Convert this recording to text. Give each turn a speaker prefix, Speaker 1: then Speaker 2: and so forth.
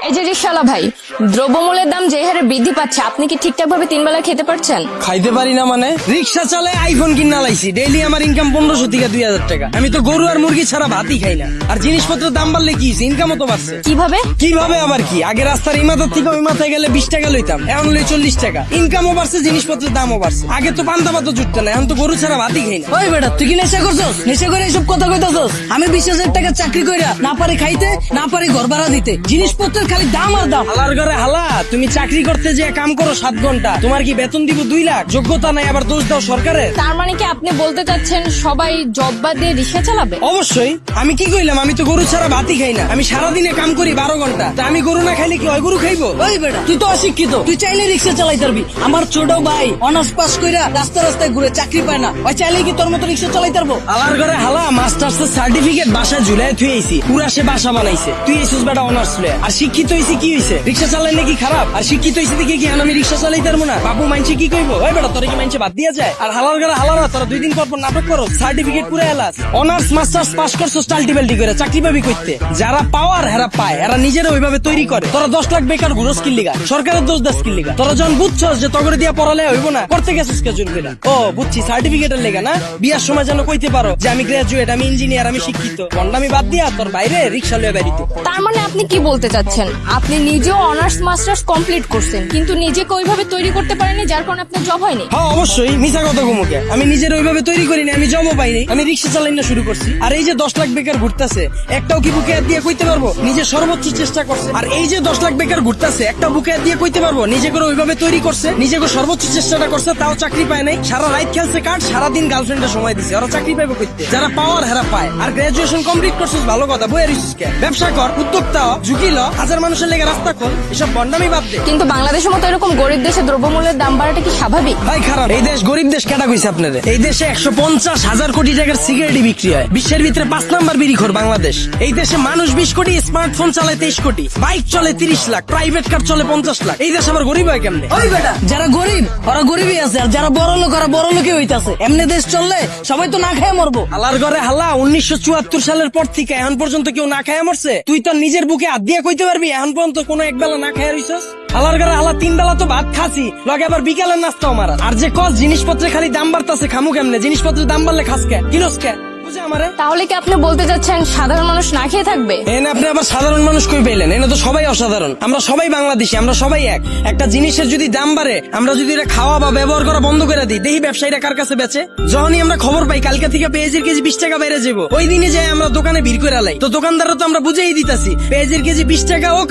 Speaker 1: এই যে রিকশাওয়ালা ভাই, দ্রব্যমূল্যের দাম যে হারে বৃদ্ধি পাচ্ছে, আপনি কি ঠিকঠাক ভাবে 3 বেলা খেতে পারছেন?
Speaker 2: খাইতে পারি না মানে? রিক্সা চালায় আইফোন কিনা লাইছি, ডেইলি আমার ইনকাম 1500 থেকে 2000 টাকা। আমি তো গরু আর মুরগি ছাড়া ভাতই খাই না। আর জিনিসপত্রের দাম বাড়লে কি ইনকামও তো বাড়ছে।
Speaker 1: কিভাবে?
Speaker 2: কিভাবে আবার কি, আগে রাস্তার এই মাথার থেকে ওই মাথায় গেলে 20 টাকা লইতাম, এখন লই 40 টাকা। ইনকামও বাড়ছে, জিনিসপত্রের দামও বাড়ছে। আগে তো পান্তা ভাত জুটতো না, এখন তো গরু ছাড়া ভাতই খাই না।
Speaker 3: ওই বেটা, তুই কি নেশা করছস? নেশা করে এইসব কথা কইতাছস? আমি 20,000 টাকা চাকরি কইরা না পারি খাইতে, না পারি ঘর ভাড়া দিতে, জিনিসপত্রের খালি দাম আর দাম।
Speaker 2: হালার ঘরে হালা, তুমি চাকরি করতে যে কাম করো 7 ঘন্টা, তোমার কি বেতন দিব 2 লাখ? যোগ্যতা নাই, আবার দোষ দাও সরকারের।
Speaker 1: তার মানে কি আপনি বলতে চাচ্ছেন সবাই জব বাদ দিয়ে রিকশা চালাবে?
Speaker 2: অবশ্যই। আমি কি কইলাম? আমি তো গরু ছাড়া ভাতই খাই না। আমি সারাদিনে কাম করি 12 ঘন্টা। তা আমি গরু না খাইলে কি হয়? গরু খাইবো?
Speaker 3: ওই বেটা, তুই তো অশিক্ষিত, তুই চাইলে রিক্সা চালাইতে পারবি। আমার ছোট ভাই অনার্স পাস কইরা রাস্তায় রাস্তায় ঘুরে চাকরি পায় না, ওই চাইলে কি তোর মতো রিক্সা চালাইতে পারবো?
Speaker 2: হালার ঘরে হালা, মাস্টার্সের সার্টিফিকেট বাসায় ঝুলাই থুই আইছি, পুরা সে বাসা বানাইছে। তুই এসেছিস বেটা অনার্স লয়ে, আর শিক্ষিত হইছি কি হইছে? রিক্সা চালাই নাকি খারাপ? আর শিক্ষিত হইছি দেখে কি আমি রিক্সা চালাইতে পারবো না? বাবু মাইনছে কি কইবো? ওই বেটা, তোরা কি মাইনছে বাদ দিয়া যায়? আর হালার ঘরে হালারা, তোরা 2 দিন পর পর নাটক করো, সার্টিফিকেট পুরা এলাস। অনার্স মাস্টার্স পাস করছো টাল্টিবেল্টি করে, চাকরি পাবি কইতে? যারা পাওয়ার হেরা পায়, এরা নিজেরা ওইভাবে তৈরি করে। তোরা 10 লাখ বেকার ঘুরো স্কিল লিগা, সরকারের দোষ দা স্কিল লিগা। তোরা যখন বুঝছস যে তগরে দিয়া পড়ালে হইব না, করতে গেছিস কে জোর কইরা? ও বুঝছি, সার্টিফিকেটের লেগা না? বিয়ার সময় যেন কইতে পারো যে আমি গ্রাজুয়েট, আমি ইঞ্জিনিয়ার, আমি শিক্ষিত। বন্ডামি বাদ দিয়া তোর বাইরে রিক্সা লয়ে বেরিতে।
Speaker 1: তার মানে আপনি কি বলতে চাচ্ছেন, আপনি নিজেও অনার্স মাস্টার্স কমপ্লিট করছেন, কিন্তু নিজেকে ওইভাবে তৈরি করতে পারেননি, যার কারণে আপনার জব হয়নি?
Speaker 2: হ্যাঁ অবশ্যই, মিছা কথা কমুকে। আমি নিজের ওইভাবে তৈরি করিনি, আমি জবও পাইনি, আমি রিক্সা চালাই না শুরু করছি। আর এই যে 10 লাখ বেকার ঘুরতেছে, একটাও কি বুকে হাত দিয়ে কইতে পারবো নিজে সর্বোচ্চ চেষ্টা করছে? আর এই যে 10 লাখ বেকার ঘুরতেছে, একটা বুকে হাত দিয়ে কইতে পারবো নিজে করে ওইভাবে তৈরি করছে, নিজে করে সর্বোচ্চ চেষ্টাটা করছে, তাও চাকরি পায় নাই? সারা রাত খেলছে কার্ড, সারাদিন গার্লফ্রেন্ডের সময় দিছে, ওরা চাকরি পাইবো কইতে? যারা পাওয়ার হেরা পায়। আর গ্রাজুয়েশন কমপ্লিট করছিস ভালো কথা, বইয়ের রিসকে ব্যবসা কর, উদ্যোক্তা হ, ঝুঁকি ল, হাজার মানুষের লেগে রাস্তা খোল, এসব বন্ডামি বাদ দে।
Speaker 1: কিন্তু বাংলাদেশের মতো এরকম গরিব দেশে দ্রব্যমূল্যের দাম বাড়াটা কি স্বাভাবিক?
Speaker 2: ভাই খারাপ। এই দেশ গরিব দেশ কেটা কইছে আপনাদের? এই দেশে 150,000 কোটি টাকার সিগারেটই বিক্রি হয়। বিশ্বের ভিতরে 5 নাম্বার বিড়িখোর বাংলাদেশ। এই দেশে মানুষ 20 কোটি, স্মার্টফোন চালায় 23 কোটি, বাইক চলে 30 লাখ, প্রাইভেট কার চলে 50 লাখ। এই দেশ আবার গরিব হয় কেমনে?
Speaker 3: ওই বেটা, যারা গরিব ওরা গরিবই আছে, আর যারা বড় লোক ওরা বড় লোকই হইতাছে। এমনি দেশ চললে সবাই তো না খেয়ে মরবো।
Speaker 2: হালার ঘরে হালা, 1974 সালের পর থেকে এখন পর্যন্ত কেউ না খায় মরছে? তুই তো নিজের বুকে হাত দিয়ে কইতে পারবি এখন পর্যন্ত কোনো একবেলা না খায় রইছস? হালার ঘরে হালা 3 বেলা তো ভাত খাসি, লগে আবার বিকালের নাস্তাও মারা। আর যে কস জিনিসপত্রের খালি দাম বাড়তাছে, খামু কেমনে? জিনিসপত্রের দাম বাড়লে খাস কে, কিনস কে? বুঝে আমারে?
Speaker 1: তাহলে কি আপনি বলতে চাচ্ছেন সাধারণ মানুষ না খেয়ে থাকবে?
Speaker 2: এনে আপনি আবার সাধারণ মানুষ কই পেলেন? এনে তো সবাই অসাধারণ। আমরা সবাই বাংলাদেশি, আমরা সবাই এক। একটা জিনিসের যদি দাম বাড়ে, আমরা যদি এটা খাওয়া বা ব্যবহার করা বন্ধ করে দিই, দেখি ব্যবসায়ীরা কার কাছে বেচে। যখনই আমরা খবর পাই কালকে থেকে পেঁয়াজের কেজি 20 টাকা বেড়ে যাবো, ওই দিনে যাই আমরা দোকানে ভিড় করে লাই, তো দোকানদাররা তো আমরা বুঝেই দিতাছি পেঁয়াজের কেজি 20 টাকা হোক